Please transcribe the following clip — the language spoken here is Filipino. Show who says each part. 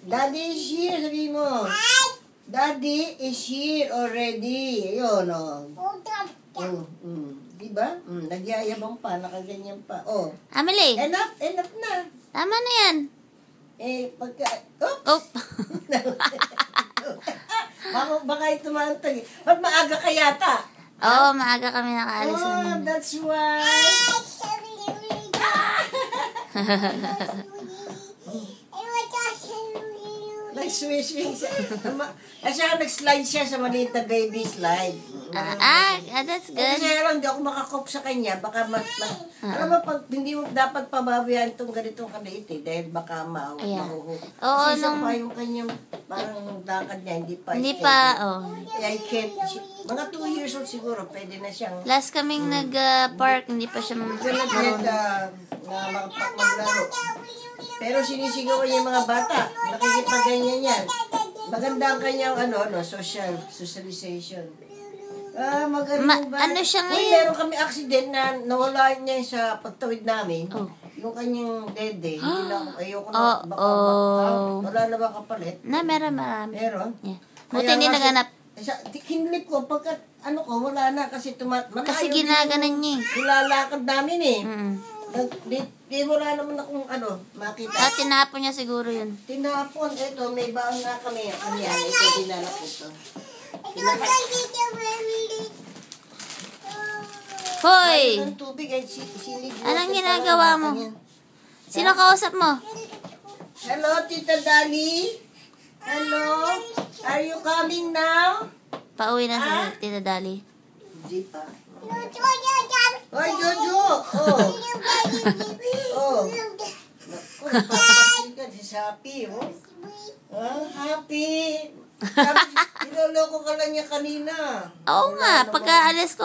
Speaker 1: Daddy is here, sabi mo. Daddy is here already. Ayun, o. Diba? Nagyayabang pa, nakaganyan pa. Oh.
Speaker 2: Amelie.
Speaker 1: Enough na.
Speaker 2: Tama na yan.
Speaker 1: Pagka...
Speaker 2: Oh.
Speaker 1: Baka ito maantag. Ba't maaga ka yata?
Speaker 2: Oo, maaga kami nakaalis na.
Speaker 1: That's why. Nag-swing. Siya nag-slide siya sa maliit na baby slide.
Speaker 2: That's good.
Speaker 1: Kasi lang, hindi ako makakop sa kanya. Baka alam mo, pag hindi mo dapat pabawian itong ganitong kaliit dahil baka mahuhuli.
Speaker 2: Oo,
Speaker 1: Kasi isa pa yung kanyang parang lakad niya, hindi pa.
Speaker 2: Hindi pa,
Speaker 1: I can't. Mga 2 years old siguro, pwede na siyang.
Speaker 2: Last kaming nag-park, hindi pa siya
Speaker 1: maglaro. Pero sinisigawan niya yung mga bata. Nakikipaganyan yan. Maganda ang kanyang socialization. Magaling ba?
Speaker 2: Ano siya ngayon?
Speaker 1: Meron kami accident na nawala niya sa pagtawid namin. Yung kanyang dede. Ayoko na. Wala na ba kapalit?
Speaker 2: Meron.
Speaker 1: Meron?
Speaker 2: Yeah. Buti hindi naganap.
Speaker 1: Kinlik ko, pagkat wala na kasi
Speaker 2: Kasi ginaganan niya
Speaker 1: ilalakad namin Di wala naman akong makita.
Speaker 2: Tinapon niya siguro yun.
Speaker 1: Tinapon. Ito, may baon na kami. Ito, dinala ko ito.
Speaker 2: Hoy!
Speaker 1: Anong
Speaker 2: ginagawa mo? Sino kausap mo?
Speaker 1: Hello, Tita Dali? Hello? Are you coming now?
Speaker 2: Pauwi na si Tita Dali.
Speaker 1: Hindi pa. Hoy, Jojo! Si Sapi, happy! Niloloko ka lang niya kanina.
Speaker 2: Oo nga, pagka alis ko,